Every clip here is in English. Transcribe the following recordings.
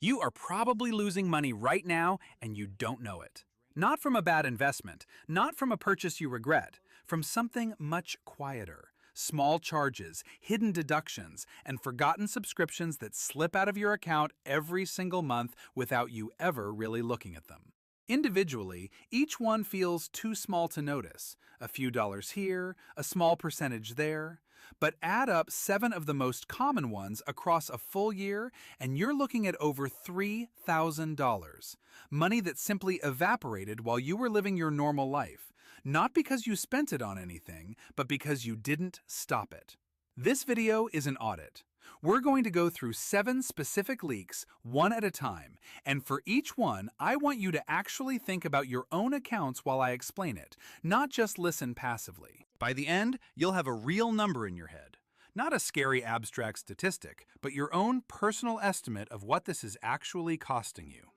You are probably losing money right now and you don't know it. Not from a bad investment, not from a purchase you regret, from something much quieter. Small charges, hidden deductions, and forgotten subscriptions that slip out of your account every single month without you ever really looking at them. Individually, each one feels too small to notice. A few dollars here, a small percentage there. But add up 7 of the most common ones across a full year, and you're looking at over $3,000. Money that simply evaporated while you were living your normal life. Not because you spent it on anything, but because you didn't stop it. This video is an audit. We're going to go through 7 specific leaks, one at a time, and for each one, I want you to actually think about your own accounts while I explain it, not just listen passively. By the end, you'll have a real number in your head. Not a scary abstract statistic, but your own personal estimate of what this is actually costing you.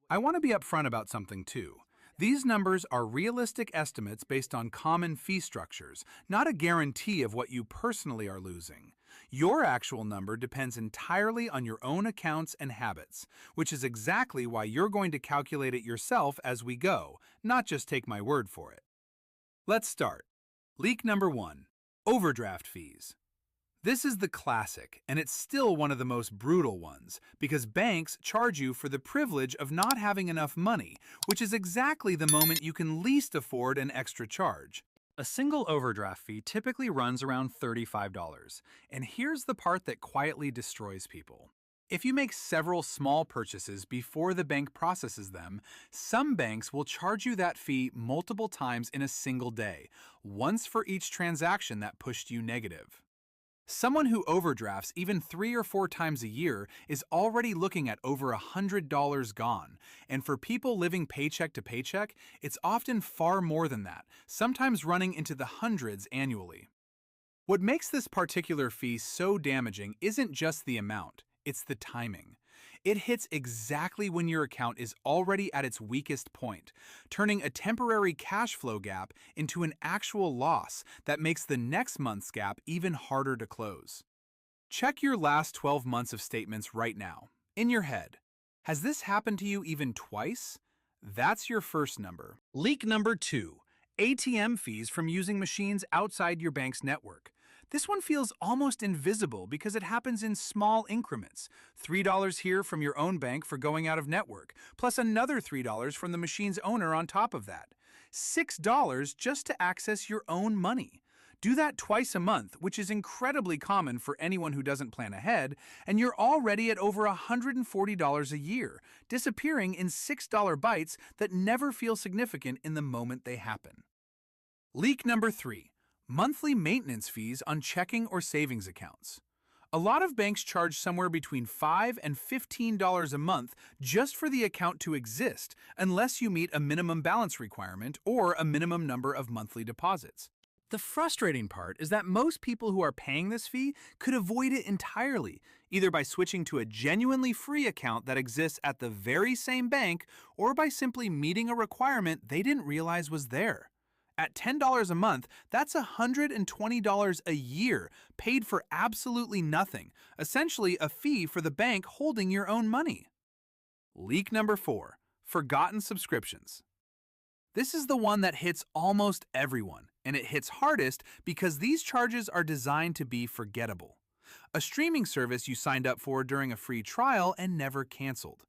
I want to be upfront about something too. These numbers are realistic estimates based on common fee structures, not a guarantee of what you personally are losing. Your actual number depends entirely on your own accounts and habits, which is exactly why you're going to calculate it yourself as we go, not just take my word for it. Let's start. Leak number 1. Overdraft fees. This is the classic, and it's still one of the most brutal ones, because banks charge you for the privilege of not having enough money, which is exactly the moment you can least afford an extra charge. A single overdraft fee typically runs around $35, and here's the part that quietly destroys people. If you make several small purchases before the bank processes them, some banks will charge you that fee multiple times in a single day, once for each transaction that pushed you negative. Someone who overdrafts even 3 or 4 times a year is already looking at over $100 gone, and for people living paycheck to paycheck, it's often far more than that, sometimes running into the hundreds annually. What makes this particular fee so damaging isn't just the amount, it's the timing. It hits exactly when your account is already at its weakest point, turning a temporary cash flow gap into an actual loss that makes the next month's gap even harder to close. Check your last 12 months of statements right now, in your head. Has this happened to you even twice? That's your first number. Leak number 2. ATM fees from using machines outside your bank's network. This one feels almost invisible because it happens in small increments. $3 here from your own bank for going out of network, plus another $3 from the machine's owner on top of that. $6 just to access your own money. Do that twice a month, which is incredibly common for anyone who doesn't plan ahead, and you're already at over $140 a year, disappearing in $6 bites that never feel significant in the moment they happen. Leak number 3. Monthly maintenance fees on checking or savings accounts. A lot of banks charge somewhere between $5 and $15 a month just for the account to exist, unless you meet a minimum balance requirement or a minimum number of monthly deposits. The frustrating part is that most people who are paying this fee could avoid it entirely, either by switching to a genuinely free account that exists at the very same bank or by simply meeting a requirement they didn't realize was there. At $10 a month, that's $120 a year, paid for absolutely nothing, essentially a fee for the bank holding your own money. Leak number 4. Forgotten subscriptions. This is the one that hits almost everyone, and it hits hardest because these charges are designed to be forgettable. A streaming service you signed up for during a free trial and never canceled.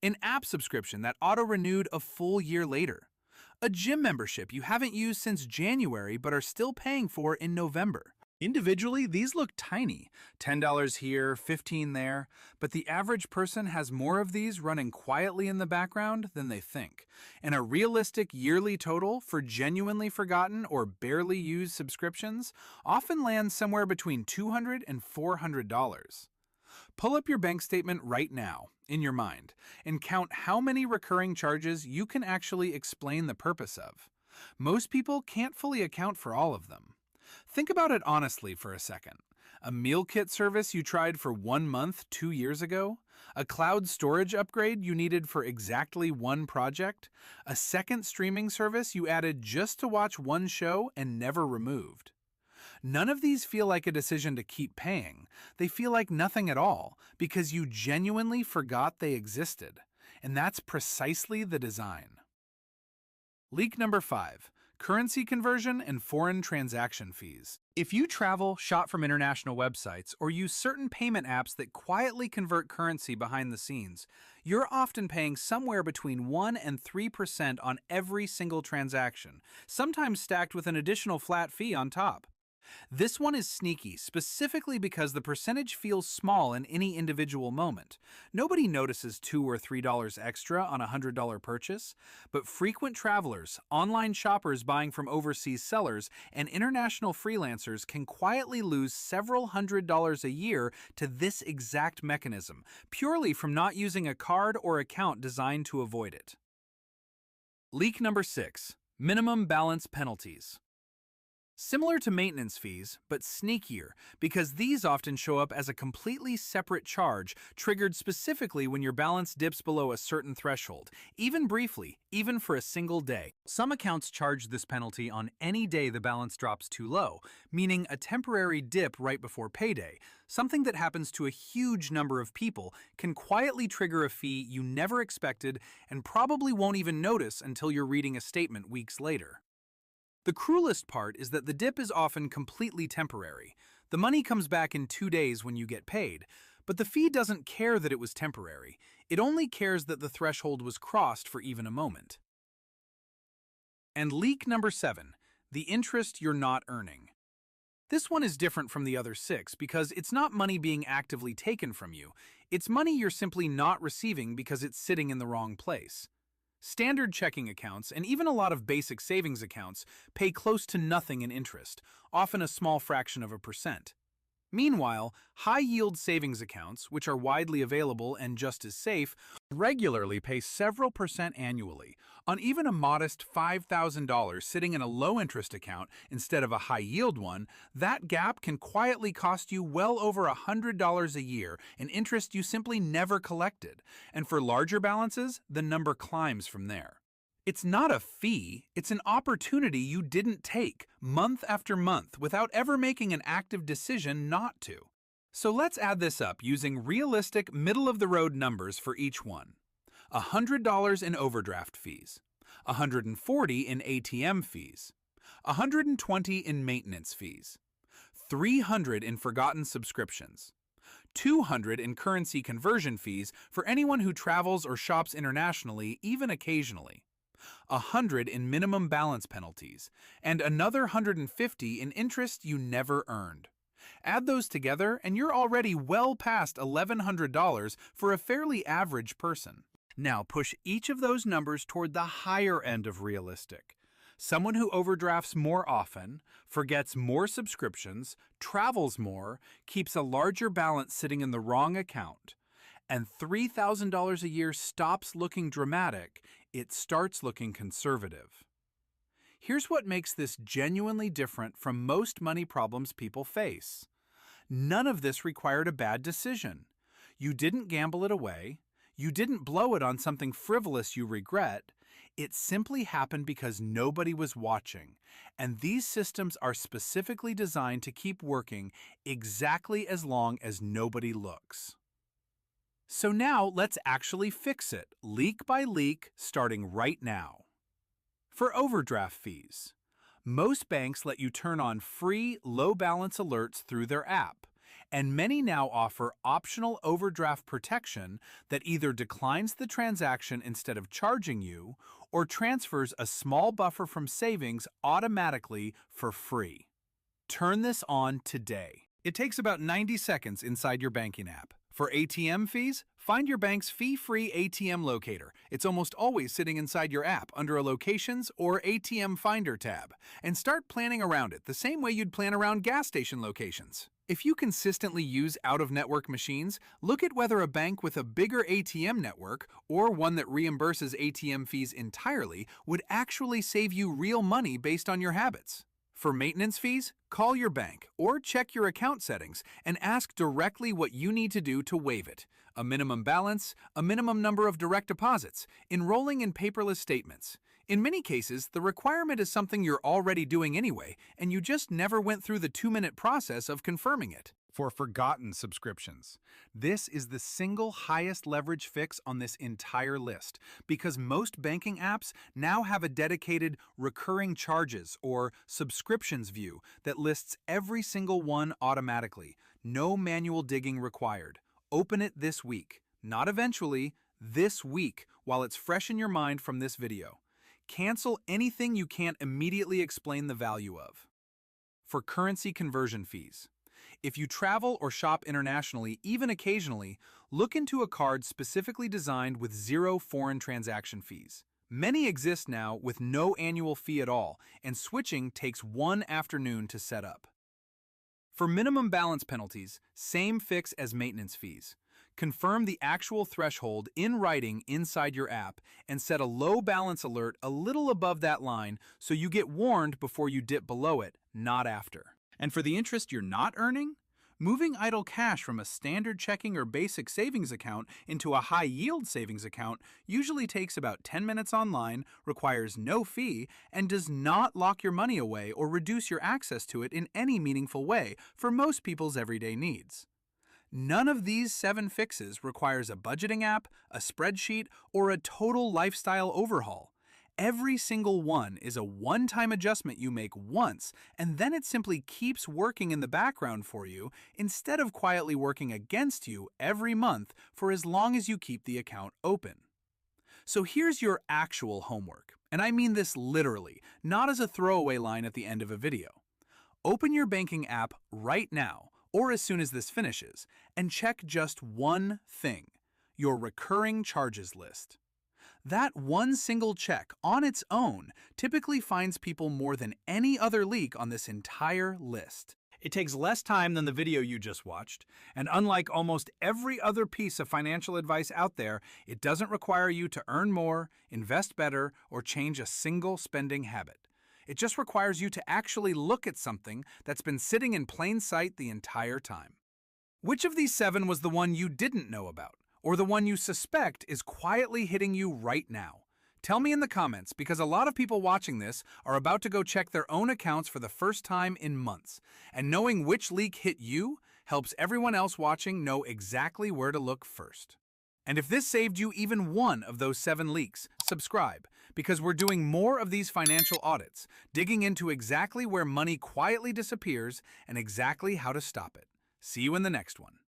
An app subscription that auto-renewed a full year later. A gym membership you haven't used since January but are still paying for in November. Individually, these look tiny, $10 here, $15 there, but the average person has more of these running quietly in the background than they think, and a realistic yearly total for genuinely forgotten or barely used subscriptions often lands somewhere between $200 and $400. Pull up your bank statement right now, in your mind, and count how many recurring charges you can actually explain the purpose of. Most people can't fully account for all of them. Think about it honestly for a second. A meal kit service you tried for 1 month 2 years ago? A cloud storage upgrade you needed for exactly one project? A second streaming service you added just to watch one show and never removed? None of these feel like a decision to keep paying. They feel like nothing at all because you genuinely forgot they existed. And that's precisely the design. Leak number 5. Currency conversion and foreign transaction fees. If you travel, shop from international websites, or use certain payment apps that quietly convert currency behind the scenes, you're often paying somewhere between 1 and 3% on every single transaction, sometimes stacked with an additional flat fee on top. This one is sneaky, specifically because the percentage feels small in any individual moment. Nobody notices $2 or $3 extra on a $100 purchase, but frequent travelers, online shoppers buying from overseas sellers, and international freelancers can quietly lose several $100s a year to this exact mechanism, purely from not using a card or account designed to avoid it. Leak number 6. Minimum balance penalties. Similar to maintenance fees, but sneakier, because these often show up as a completely separate charge triggered specifically when your balance dips below a certain threshold, even briefly, even for a single day. Some accounts charge this penalty on any day the balance drops too low, meaning a temporary dip right before payday. Something that happens to a huge number of people can quietly trigger a fee you never expected and probably won't even notice until you're reading a statement weeks later. The cruelest part is that the dip is often completely temporary. The money comes back in 2 days when you get paid, but the fee doesn't care that it was temporary. It only cares that the threshold was crossed for even a moment. And leak number 7, the interest you're not earning. This one is different from the other 6 because it's not money being actively taken from you. It's money you're simply not receiving because it's sitting in the wrong place. Standard checking accounts, and even a lot of basic savings accounts, pay close to nothing in interest, often a small fraction of a percent. Meanwhile, high-yield savings accounts, which are widely available and just as safe, regularly pay several percent annually. On even a modest $5,000 sitting in a low-interest account instead of a high-yield one, that gap can quietly cost you well over $100 a year in interest you simply never collected. And for larger balances, the number climbs from there. It's not a fee, it's an opportunity you didn't take, month after month, without ever making an active decision not to. So let's add this up using realistic, middle-of-the-road numbers for each one. $100 in overdraft fees, $140 in ATM fees, $120 in maintenance fees, $300 in forgotten subscriptions, $200 in currency conversion fees for anyone who travels or shops internationally, even occasionally, $100 in minimum balance penalties, and another $150 in interest you never earned. Add those together and you're already well past $1,100 for a fairly average person. Now push each of those numbers toward the higher end of realistic. Someone who overdrafts more often, forgets more subscriptions, travels more, keeps a larger balance sitting in the wrong account, and $3,000 a year stops looking dramatic, it starts looking conservative. Here's what makes this genuinely different from most money problems people face. None of this required a bad decision. You didn't gamble it away. You didn't blow it on something frivolous you regret. It simply happened because nobody was watching. And these systems are specifically designed to keep working exactly as long as nobody looks. So now let's actually fix it, leak by leak, starting right now. For overdraft fees, most banks let you turn on free low balance alerts through their app, and many now offer optional overdraft protection that either declines the transaction instead of charging you or transfers a small buffer from savings automatically for free. Turn this on today. It takes about 90 seconds inside your banking app. For ATM fees, find your bank's fee-free ATM locator. It's almost always sitting inside your app under a Locations or ATM Finder tab. And start planning around it the same way you'd plan around gas station locations. If you consistently use out-of-network machines, look at whether a bank with a bigger ATM network or one that reimburses ATM fees entirely would actually save you real money based on your habits. For maintenance fees, call your bank or check your account settings and ask directly what you need to do to waive it. A minimum balance, a minimum number of direct deposits, enrolling in paperless statements. In many cases, the requirement is something you're already doing anyway, and you just never went through the 2-minute process of confirming it. For forgotten subscriptions, this is the single highest leverage fix on this entire list because most banking apps now have a dedicated recurring charges or subscriptions view that lists every single one automatically. No manual digging required. Open it this week, not eventually, this week, while it's fresh in your mind from this video. Cancel anything you can't immediately explain the value of. For currency conversion fees. If you travel or shop internationally, even occasionally, look into a card specifically designed with 0 foreign transaction fees. Many exist now with no annual fee at all, and switching takes 1 afternoon to set up. For minimum balance penalties, same fix as maintenance fees. Confirm the actual threshold in writing inside your app and set a low balance alert a little above that line so you get warned before you dip below it, not after. And for the interest you're not earning, moving idle cash from a standard checking or basic savings account into a high-yield savings account usually takes about 10 minutes online, requires no fee, and does not lock your money away or reduce your access to it in any meaningful way for most people's everyday needs. None of these 7 fixes requires a budgeting app, a spreadsheet, or a total lifestyle overhaul. Every single one is a one-time adjustment you make once, and then it simply keeps working in the background for you instead of quietly working against you every month for as long as you keep the account open. So here's your actual homework, and I mean this literally, not as a throwaway line at the end of a video. Open your banking app right now, or as soon as this finishes, and check just one thing, your recurring charges list. That one single check on its own typically finds people more than any other leak on this entire list. It takes less time than the video you just watched, and unlike almost every other piece of financial advice out there, it doesn't require you to earn more, invest better, or change a single spending habit. It just requires you to actually look at something that's been sitting in plain sight the entire time. Which of these 7 was the one you didn't know about? Or the one you suspect is quietly hitting you right now? Tell me in the comments, because a lot of people watching this are about to go check their own accounts for the first time in months, and knowing which leak hit you helps everyone else watching know exactly where to look first. And if this saved you even one of those 7 leaks, subscribe, because we're doing more of these financial audits, digging into exactly where money quietly disappears and exactly how to stop it. See you in the next one.